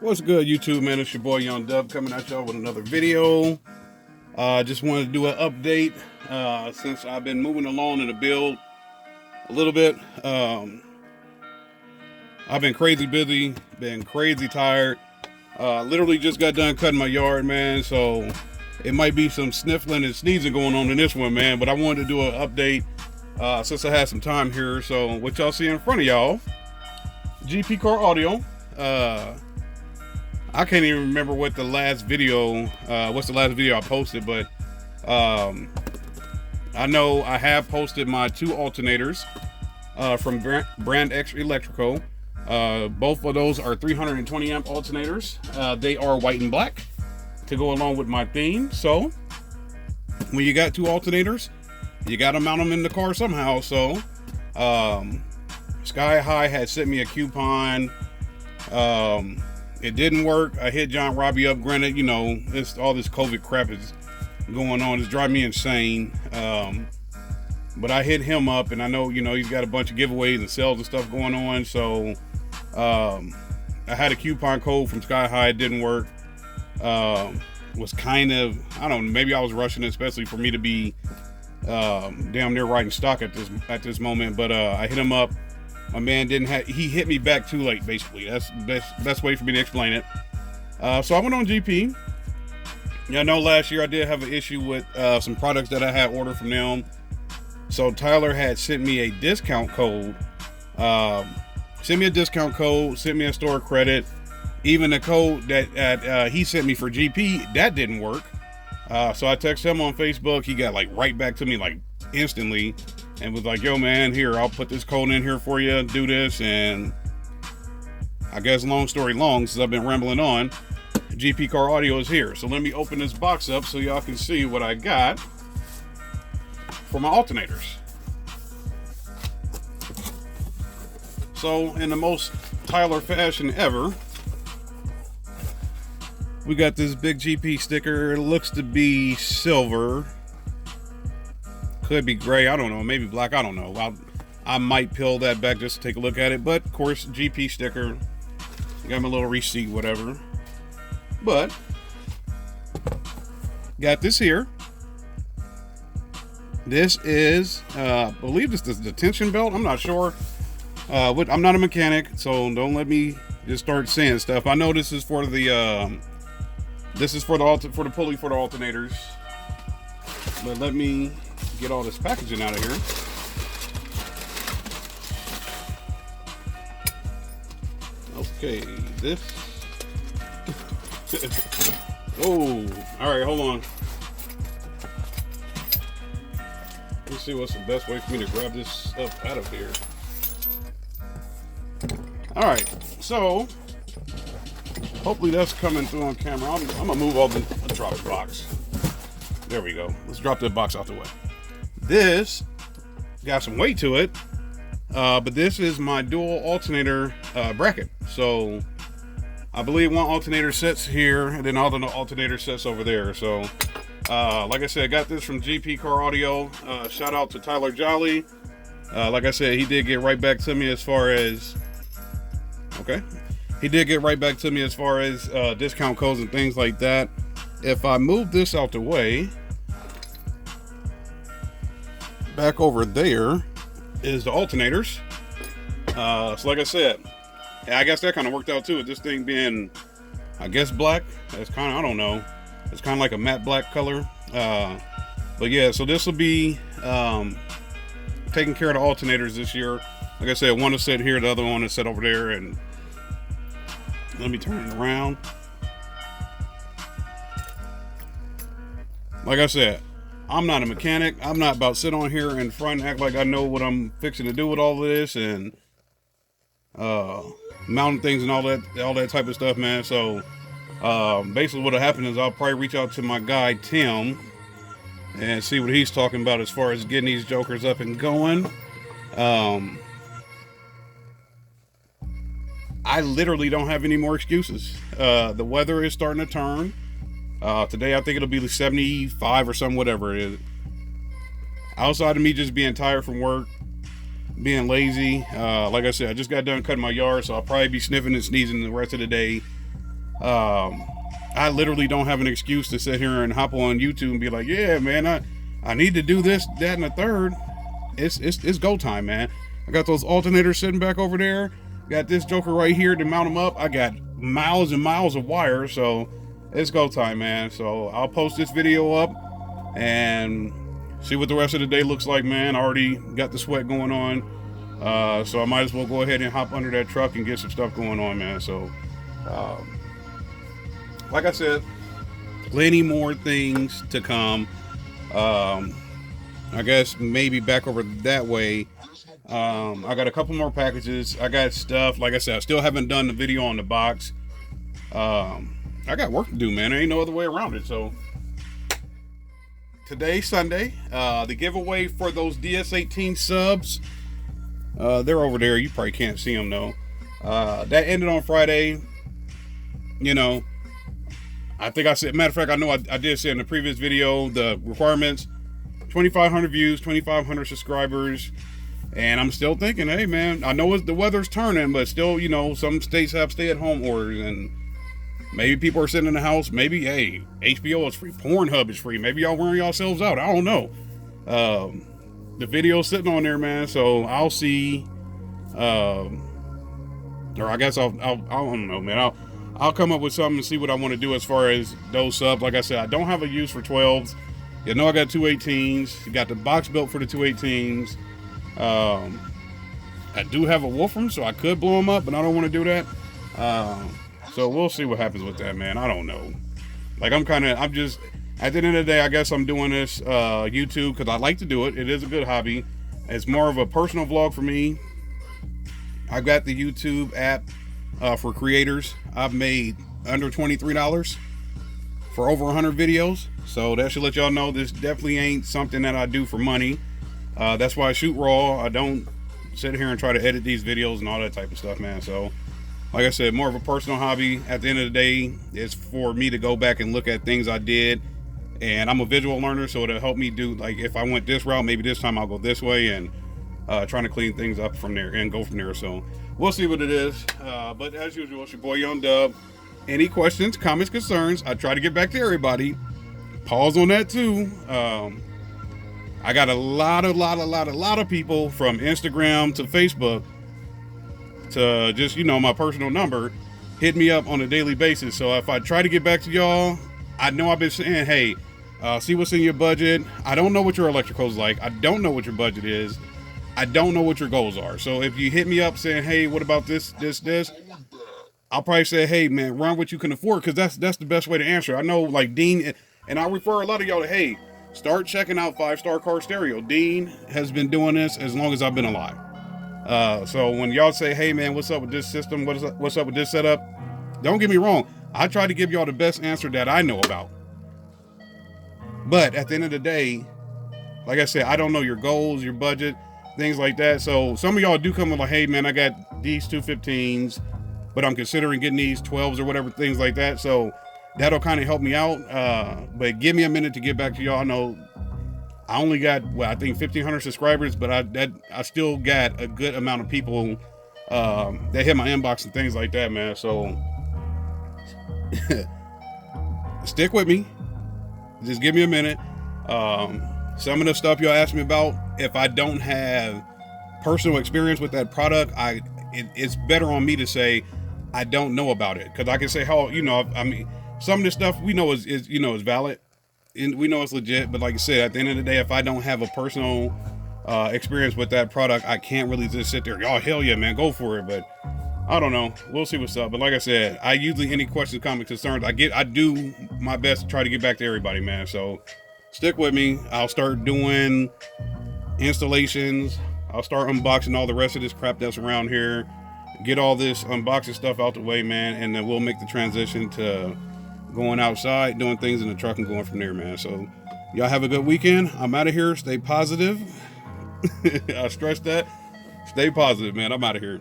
What's good, YouTube, man? It's your boy Young Dub coming at y'all with another video. Just wanted to do an update since I've been moving along in the build a little bit. I've been crazy busy, been crazy tired. Literally just got done cutting my yard, man, so it might be some sniffling and sneezing going on in this one, man, but I wanted to do an update since I had some time here. So what y'all see in front of y'all, GP Car Audio. I can't even remember what the last video, what's the last video I posted, but I know I have posted my two alternators from Brand X Electrical. Both of those are 320 amp alternators. They are white and black to go along with my theme. So when you got two alternators, you got to mount them in the car somehow. So Sky High had sent me a coupon. It didn't work. I hit John Robbie up. Granted, you know, it's all this COVID crap is going on. It's driving me insane. But I hit him up, and I know, you know, he's got a bunch of giveaways and sales and stuff going on. So I had a coupon code from Sky High. It didn't work. Was kind of, I don't know, maybe I was rushing it, especially for me to be damn near riding stock at this moment. But I hit him up. My man didn't have, he hit me back too late, basically. That's the best way for me to explain it. So I went on GP. Yeah, I know last year I did have an issue with some products that I had ordered from them. So Tyler had sent me a discount code. Sent me a discount code, sent me a store credit. Even the code that he sent me for GP, that didn't work. So I texted him on Facebook. He got like right back to me like instantly. And was like, yo, man, here, I'll put this code in here for you, do this. And I guess long story long, since I've been rambling on, GP Car Audio is here. So let me open this box up so y'all can see what I got for my alternators. So in the most Tyler fashion ever, we got this big GP sticker. It looks to be silver. Could be gray, I don't know, maybe black, I don't know. I might peel that back just to take a look at it, but of course, GP sticker. Got my little receipt, whatever. But got this here. This is, I believe this is the tension belt. I'm not sure. I'm not a mechanic, so don't let me just start saying stuff. I know this is for the for the pulley for the alternators. But let me get all this packaging out of here. Okay, this. Oh, all right, hold on. Let's see what's the best way for me to grab this stuff out of here. All right, so hopefully that's coming through on camera. I'm gonna move all the drop box. There we go. Let's drop that box out the way. This got some weight to it, but this is my dual alternator bracket. So I believe one alternator sets here, and then all the alternator sets over there. So like I said, I got this from GP Car Audio. Shout out to Tyler Jolly. Like I said, he did get right back to me as far as discount codes and things like that. If I move this out the way, back over there is the alternators. So like I said, yeah, I guess that kind of worked out too. With this thing being, I guess, black. It's kind of, I don't know. It's kind of like a matte black color. But yeah, so this will be taking care of the alternators this year. Like I said, one is set here, the other one is set over there. And let me turn it around. Like I said, I'm not a mechanic. I'm not about to sit on here in front and act like I know what I'm fixing to do with all of this and mounting things and all that type of stuff, man. So basically what'll happen is I'll probably reach out to my guy Tim and see what he's talking about as far as getting these jokers up and going. I literally don't have any more excuses. The weather is starting to turn. Today I think it'll be like 75 or something, whatever it is. Outside of me just being tired from work, being lazy, like I said, I just got done cutting my yard, so I'll probably be sniffing and sneezing the rest of the day. I literally don't have an excuse to sit here and hop on YouTube and be like, yeah, man, I need to do this, that, and the third. It's go time, man. I got those alternators sitting back over there. Got this joker right here to mount them up. I got miles and miles of wire, so it's go time, man. So I'll post this video up and see what the rest of the day looks like, man. I already got the sweat going on, so I might as well go ahead and hop under that truck and get some stuff going on, man. So like I said, plenty more things to come. I guess maybe back over that way. I got a couple more packages. I got stuff, like I said, I still haven't done the video on the box. I got work to do, man. There ain't no other way around it. So today's Sunday. The giveaway for those DS18 subs, they're over there. You probably can't see them though. That ended on Friday. You know, I think I said, matter of fact, I know I did say in the previous video, the requirements, 2,500 views, 2,500 subscribers. And I'm still thinking, hey, man, I know the weather's turning, but still, you know, some states have stay-at-home orders, and maybe people are sitting in the house. Maybe, hey, HBO is free, Pornhub is free. Maybe y'all wearing yourselves out. I don't know. The video's sitting on there, man, so I'll see. Or I guess I don't know, man. I'll come up with something and see what I want to do as far as those subs. Like I said, I don't have a use for 12s. You know, I got 218s. You got the box built for the 218s. I do have a Wolfram, so I could blow them up, but I don't want to do that. So we'll see what happens with that, man. I don't know. Like, I'm just, at the end of the day, I guess I'm doing this, YouTube, because I like to do it. It is a good hobby. It's more of a personal vlog for me. I've got the YouTube app, for creators. I've made under $23 for over 100 videos. So that should let y'all know this definitely ain't something that I do for money. That's why I shoot raw. I don't sit here and try to edit these videos and all that type of stuff, man. So, like I said, more of a personal hobby. At the end of the day, it's for me to go back and look at things I did. And I'm a visual learner, so it'll help me do, like, if I went this route, maybe this time I'll go this way, and trying to clean things up from there and go from there. So, we'll see what it is. But as usual, it's your boy Young Dub. Any questions, comments, concerns, I try to get back to everybody. Pause on that, too. I got a lot of people from Instagram to Facebook to just, you know, my personal number hit me up on a daily basis. So if I try to get back to y'all, I know I've been saying, hey, see what's in your budget. I don't know what your electrical's like. I don't know what your budget is. I don't know what your goals are. So if you hit me up saying, hey, what about this, I'll probably say, hey, man, run what you can afford, because that's the best way to answer. I know, like Dean, and I refer a lot of y'all to, hey, start checking out 5-Star Car Stereo. Dean has been doing this as long as I've been alive. So when y'all say, hey, man, what's up with this system? What's up with this setup? Don't get me wrong. I try to give y'all the best answer that I know about. But at the end of the day, like I said, I don't know your goals, your budget, things like that. So some of y'all do come with like, hey, man, I got these 215s, but I'm considering getting these 12s or whatever, things like that. So that'll kind of help me out. But give me a minute to get back to y'all. I know I only got, well, I think 1,500 subscribers, but I still got a good amount of people that hit my inbox and things like that, man. So stick with me. Just give me a minute. Some of the stuff y'all asked me about, if I don't have personal experience with that product, it's better on me to say I don't know about it, because I can say, how, you know, I mean, some of this stuff we know is you know, is valid, and we know it's legit. But like I said, at the end of the day, if I don't have a personal experience with that product, I can't really just sit there, oh hell yeah, man, go for it. But I don't know. We'll see what's up. But like I said, I usually, any questions, comments, concerns, I do my best to try to get back to everybody, man. So stick with me. I'll start doing installations. I'll start unboxing all the rest of this crap that's around here. Get all this unboxing stuff out the way, man, and then we'll make the transition to going outside, doing things in the truck, and going from there, man. So y'all have a good weekend. I'm out of here. Stay positive. I stress that. Stay positive, man. I'm out of here.